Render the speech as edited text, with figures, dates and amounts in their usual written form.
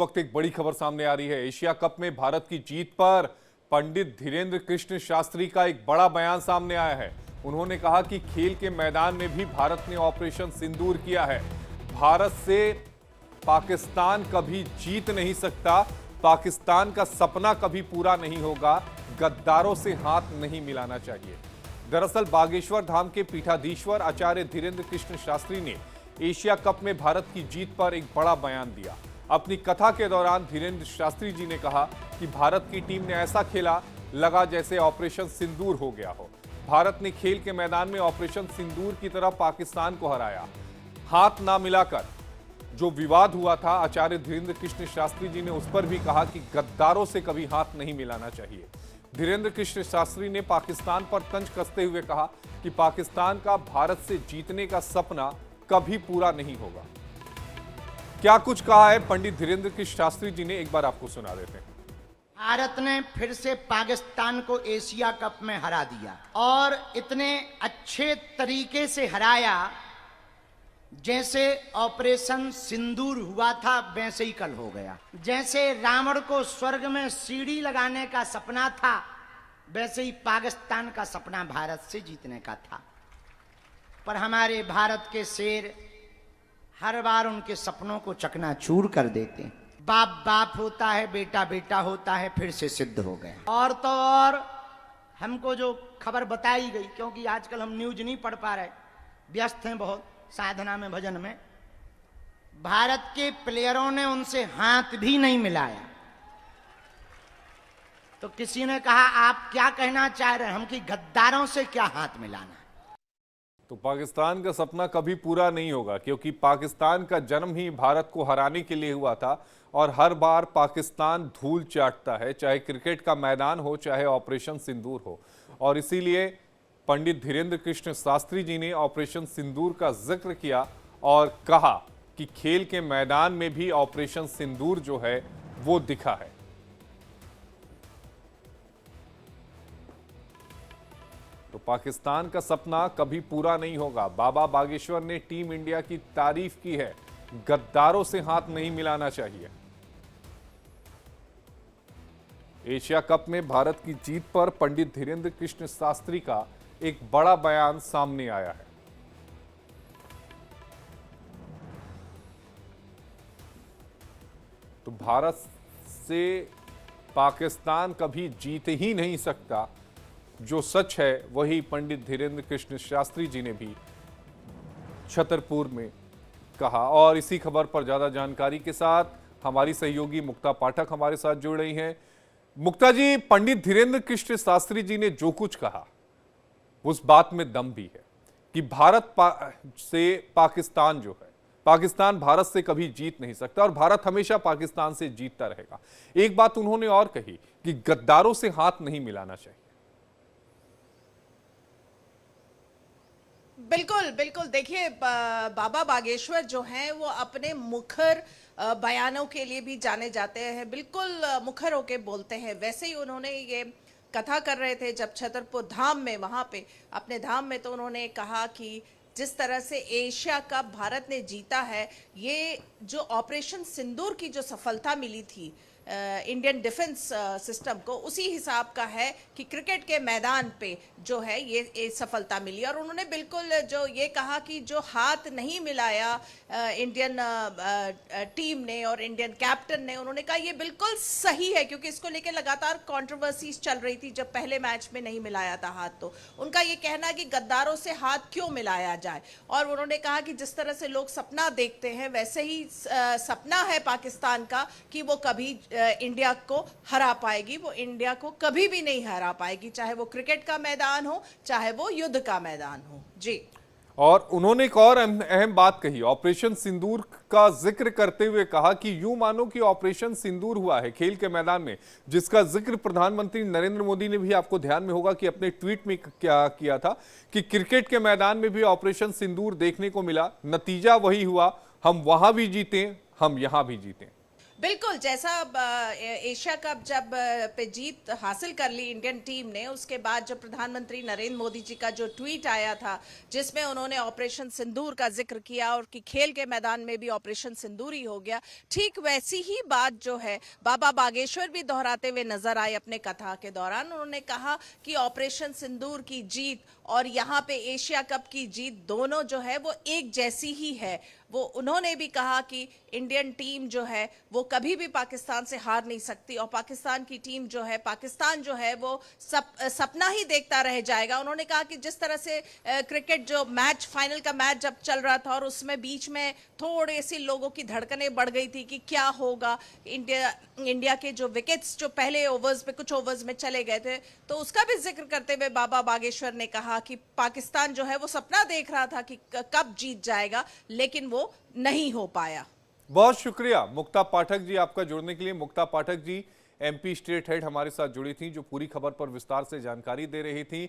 वक्त एक बड़ी खबर सामने आ रही है। एशिया कप में भारत की जीत पर पंडित धीरेन्द्र कृष्ण शास्त्री का एक बड़ा बयान सामने आया है। उन्होंने कहा कि खेल के मैदान में भी भारत ने ऑपरेशन सिंदूर किया है। भारत से पाकिस्तान कभी जीत नहीं सकता, पाकिस्तान का सपना कभी पूरा नहीं होगा, गद्दारों से हाथ नहीं मिलाना चाहिए। दरअसल बागेश्वर धाम के पीठाधीश्वर आचार्य धीरेन्द्र कृष्ण शास्त्री ने एशिया कप में भारत की जीत पर एक बड़ा बयान दिया। अपनी कथा के दौरान धीरेन्द्र शास्त्री जी ने कहा कि भारत की टीम ने ऐसा खेला लगा जैसे ऑपरेशन सिंदूर हो गया हो। भारत ने खेल के मैदान में ऑपरेशन सिंदूर की तरह पाकिस्तान को हराया। हाथ ना मिलाकर जो विवाद हुआ था, आचार्य धीरेन्द्र कृष्ण शास्त्री जी ने उस पर भी कहा कि गद्दारों से कभी हाथ नहीं मिलाना चाहिए। धीरेन्द्र कृष्ण शास्त्री ने पाकिस्तान पर तंज कसते हुए कहा कि पाकिस्तान का भारत से जीतने का सपना कभी पूरा नहीं होगा। क्या कुछ कहा है पंडित धीरेन्द्र कृष्ण शास्त्री जी ने, एक बार आपको सुना देते हैं। भारत ने फिर से पाकिस्तान को एशिया कप में हरा दिया और इतने अच्छे तरीके से हराया जैसे ऑपरेशन सिंदूर हुआ था वैसे ही कल हो गया। जैसे रावण को स्वर्ग में सीढ़ी लगाने का सपना था वैसे ही पाकिस्तान का सपना भारत से जीतने का था। पर हमारे भारत के शेर हर बार उनके सपनों को चकनाचूर कर देते हैं। बाप बाप होता है, बेटा बेटा होता है, फिर से सिद्ध हो गया। और तो और हमको जो खबर बताई गई, क्योंकि आजकल हम न्यूज नहीं पढ़ पा रहे, व्यस्त हैं बहुत साधना में, भजन में, भारत के प्लेयरों ने उनसे हाथ भी नहीं मिलाया। तो किसी ने कहा आप क्या कहना चाह रहे हैं हम कि गद्दारों से क्या हाथ मिलाना। तो पाकिस्तान का सपना कभी पूरा नहीं होगा, क्योंकि पाकिस्तान का जन्म ही भारत को हराने के लिए हुआ था और हर बार पाकिस्तान धूल चाटता है, चाहे क्रिकेट का मैदान हो चाहे ऑपरेशन सिंदूर हो। और इसीलिए पंडित धीरेन्द्र कृष्ण शास्त्री जी ने ऑपरेशन सिंदूर का जिक्र किया और कहा कि खेल के मैदान में भी ऑपरेशन सिंदूर जो है वो दिखा है। तो पाकिस्तान का सपना कभी पूरा नहीं होगा। बाबा बागेश्वर ने टीम इंडिया की तारीफ की है, गद्दारों से हाथ नहीं मिलाना चाहिए। एशिया कप में भारत की जीत पर पंडित धीरेन्द्र कृष्ण शास्त्री का एक बड़ा बयान सामने आया है। तो भारत से पाकिस्तान कभी जीत ही नहीं सकता, जो सच है वही पंडित धीरेन्द्र कृष्ण शास्त्री जी ने भी छतरपुर में कहा। और इसी खबर पर ज्यादा जानकारी के साथ हमारी सहयोगी मुक्ता पाठक हमारे साथ जुड़ रही हैं। मुक्ता जी, पंडित धीरेन्द्र कृष्ण शास्त्री जी ने जो कुछ कहा उस बात में दम भी है कि भारत से पाकिस्तान जो है, पाकिस्तान भारत से कभी जीत नहीं सकता और भारत हमेशा पाकिस्तान से जीतता रहेगा। एक बात उन्होंने और कही कि गद्दारों से हाथ नहीं मिलाना चाहिए। बिल्कुल बिल्कुल, देखिए बाबा बागेश्वर जो हैं वो अपने मुखर बयानों के लिए भी जाने जाते हैं, बिल्कुल मुखर होके बोलते हैं। वैसे ही उन्होंने ये कथा कर रहे थे जब छतरपुर धाम में, वहाँ पे अपने धाम में, तो उन्होंने कहा कि जिस तरह से एशिया कप भारत ने जीता है, ये जो ऑपरेशन सिंदूर की जो सफलता मिली थी इंडियन डिफेंस सिस्टम को, उसी हिसाब का है कि क्रिकेट के मैदान पे जो है ये सफलता मिली। और उन्होंने बिल्कुल जो ये कहा कि जो हाथ नहीं मिलाया इंडियन टीम ने और इंडियन कैप्टन ने, उन्होंने कहा ये बिल्कुल सही है, क्योंकि इसको लेकर लगातार कंट्रोवर्सीज चल रही थी जब पहले मैच में नहीं मिलाया था हाथ। तो उनका ये कहना है कि गद्दारों से हाथ क्यों मिलाया जाए। और उन्होंने कहा कि जिस तरह से लोग सपना देखते हैं वैसे ही सपना है पाकिस्तान का कि वो कभी इंडिया को हरा पाएगी। वो इंडिया को कभी भी नहीं हरा पाएगी, चाहे वो क्रिकेट का मैदान हो चाहे वो युद्ध का मैदान हो। जी, और उन्होंने एक और अहम बात कही, ऑपरेशन सिंदूर का जिक्र करते हुए कहा कि यूं मानो कि ऑपरेशन सिंदूर हुआ है खेल के मैदान में, जिसका जिक्र प्रधानमंत्री नरेंद्र मोदी ने भी, आपको ध्यान में होगा कि अपने ट्वीट में क्या किया था कि क्रिकेट के मैदान में भी ऑपरेशन सिंदूर देखने को मिला, नतीजा वही हुआ, हम वहां भी जीते, हम यहां भी जीते। बिल्कुल, जैसा एशिया कप जब पे जीत हासिल कर ली इंडियन टीम ने, उसके बाद जब प्रधानमंत्री नरेंद्र मोदी जी का जो ट्वीट आया था जिसमें उन्होंने ऑपरेशन सिंदूर का जिक्र किया और कि खेल के मैदान में भी ऑपरेशन सिंदूर ही हो गया, ठीक वैसी ही बात जो है बाबा बागेश्वर भी दोहराते हुए नजर आए अपने कथा के दौरान। उन्होंने कहा कि ऑपरेशन सिंदूर की जीत और यहाँ पे एशिया कप की जीत दोनों जो है वो एक जैसी ही है। वो उन्होंने भी कहा कि इंडियन टीम जो है वो कभी भी पाकिस्तान से हार नहीं सकती और पाकिस्तान की टीम जो है, पाकिस्तान जो है वो सपना ही देखता रह जाएगा। उन्होंने कहा कि जिस तरह से क्रिकेट जो मैच, फाइनल का मैच जब चल रहा था और उसमें बीच में थोड़े से लोगों की धड़कनें बढ़ गई थी कि क्या होगा, इंडिया के जो विकेट्स जो पहले ओवर्स में, कुछ ओवर्स में चले गए थे, तो उसका भी जिक्र करते हुए बाबा बागेश्वर ने कहा कि पाकिस्तान जो है वो सपना देख रहा था कि कब जीत जाएगा, लेकिन वो नहीं हो पाया। बहुत शुक्रिया मुक्ता पाठक जी आपका जुड़ने के लिए। मुक्ता Pathak ji MP state head हमारे साथ जुड़ी थी, जो पूरी खबर पर विस्तार से जानकारी दे रही थी।